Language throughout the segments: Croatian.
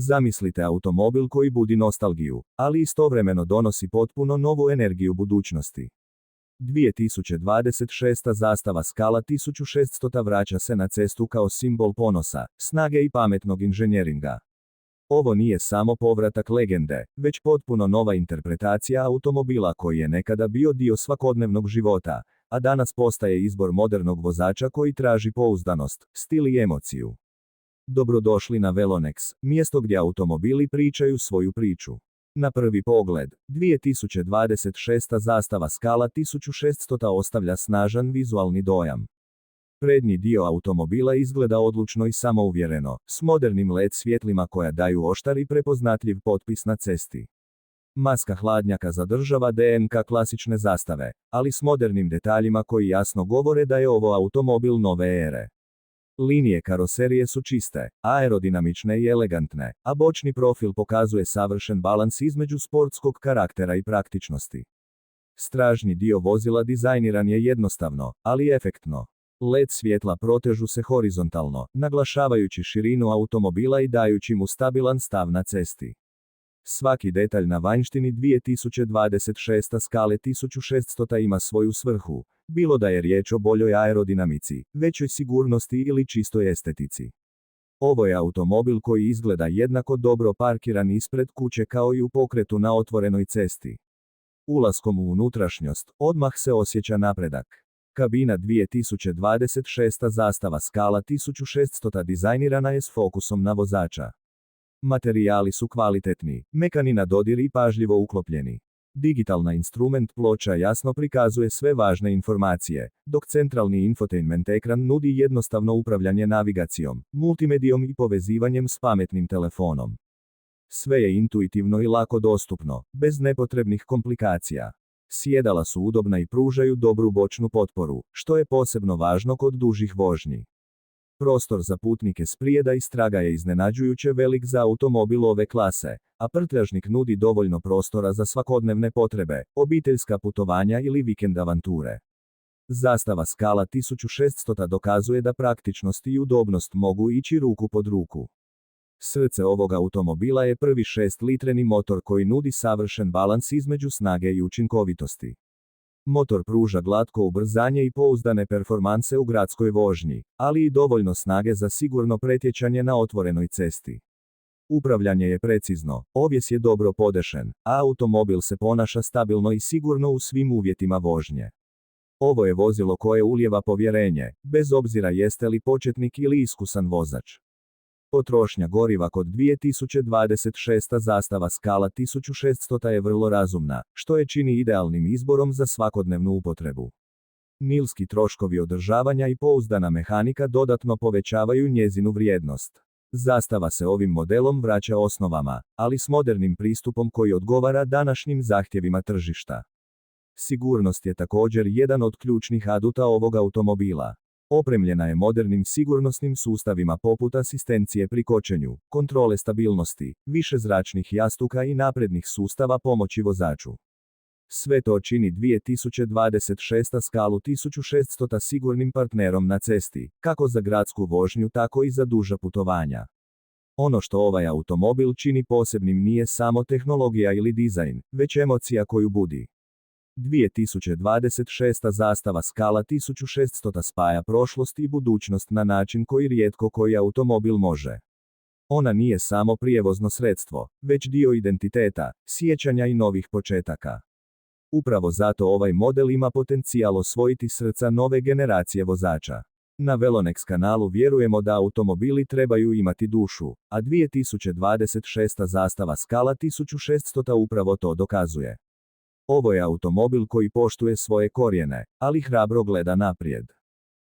Zamislite automobil koji budi nostalgiju, ali istovremeno donosi potpuno novu energiju budućnosti. 2026. zastava Scala 1600 vraća se na cestu kao simbol ponosa, snage i pametnog inženjeringa. Ovo nije samo povratak legende, već potpuno nova interpretacija automobila koji je nekada bio dio svakodnevnog života, a danas postaje izbor modernog vozača koji traži pouzdanost, stil i emociju. Dobrodošli na Velonex, mjesto gdje automobili pričaju svoju priču. Na prvi pogled, 2026. zastava Scala 1600 ostavlja snažan vizualni dojam. Prednji dio automobila izgleda odlučno i samouvjereno, s modernim LED svjetlima koja daju oštar i prepoznatljiv potpis na cesti. Maska hladnjaka zadržava DNK klasične zastave, ali s modernim detaljima koji jasno govore da je ovo automobil nove ere. Linije karoserije su čiste, aerodinamične i elegantne, a bočni profil pokazuje savršen balans između sportskog karaktera i praktičnosti. Stražnji dio vozila dizajniran je jednostavno, ali efektno. LED svjetla protežu se horizontalno, naglašavajući širinu automobila i dajući mu stabilan stav na cesti. Svaki detalj na vanjštini 2026. Scale 1600 ima svoju svrhu, bilo da je riječ o boljoj aerodinamici, većoj sigurnosti ili čistoj estetici. Ovo je automobil koji izgleda jednako dobro parkiran ispred kuće kao i u pokretu na otvorenoj cesti. Ulaskom u unutrašnjost, odmah se osjeća napredak. Kabina 2026. zastava Scala 1600 dizajnirana je s fokusom na vozača. Materijali su kvalitetni, mekani na dodir i pažljivo uklopljeni. Digitalna instrument ploča jasno prikazuje sve važne informacije, dok centralni infotainment ekran nudi jednostavno upravljanje navigacijom, multimedijom i povezivanjem s pametnim telefonom. Sve je intuitivno i lako dostupno, bez nepotrebnih komplikacija. Sjedala su udobna i pružaju dobru bočnu potporu, što je posebno važno kod dužih vožnji. Prostor za putnike sprijeda i straga je iznenađujuće velik za automobil ove klase, a prtljažnik nudi dovoljno prostora za svakodnevne potrebe, obiteljska putovanja ili vikend avanture. Zastava Scala 1600 dokazuje da praktičnost i udobnost mogu ići ruku pod ruku. Srce ovog automobila je prvi 6-litreni motor koji nudi savršen balans između snage i učinkovitosti. Motor pruža glatko ubrzanje i pouzdane performanse u gradskoj vožnji, ali i dovoljno snage za sigurno pretječanje na otvorenoj cesti. Upravljanje je precizno, ovjes je dobro podešen, a automobil se ponaša stabilno i sigurno u svim uvjetima vožnje. Ovo je vozilo koje ulijeva povjerenje, bez obzira jeste li početnik ili iskusan vozač. Potrošnja goriva kod 2026. zastava Scala 1600 je vrlo razumna, što je čini idealnim izborom za svakodnevnu upotrebu. Niski troškovi održavanja i pouzdana mehanika dodatno povećavaju njezinu vrijednost. Zastava se ovim modelom vraća osnovama, ali s modernim pristupom koji odgovara današnjim zahtjevima tržišta. Sigurnost je također jedan od ključnih aduta ovog automobila. Opremljena je modernim sigurnosnim sustavima poput asistencije pri kočenju, kontrole stabilnosti, višezračnih jastuka i naprednih sustava pomoći vozaču. Sve to čini 2026. Scalu 1600 sigurnim partnerom na cesti, kako za gradsku vožnju tako i za duža putovanja. Ono što ovaj automobil čini posebnim nije samo tehnologija ili dizajn, već emocija koju budi. 2026. zastava Scala 1600 spaja prošlost i budućnost na način koji rijetko koji automobil može. Ona nije samo prijevozno sredstvo, već dio identiteta, sjećanja i novih početaka. Upravo zato ovaj model ima potencijal osvojiti srca nove generacije vozača. Na Velonex kanalu vjerujemo da automobili trebaju imati dušu, a 2026. zastava Scala 1600 upravo to dokazuje. Ovo je automobil koji poštuje svoje korijene, ali hrabro gleda naprijed.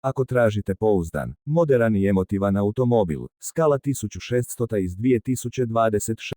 Ako tražite pouzdan, moderan i emotivan automobil, Scala 1600 iz 2026.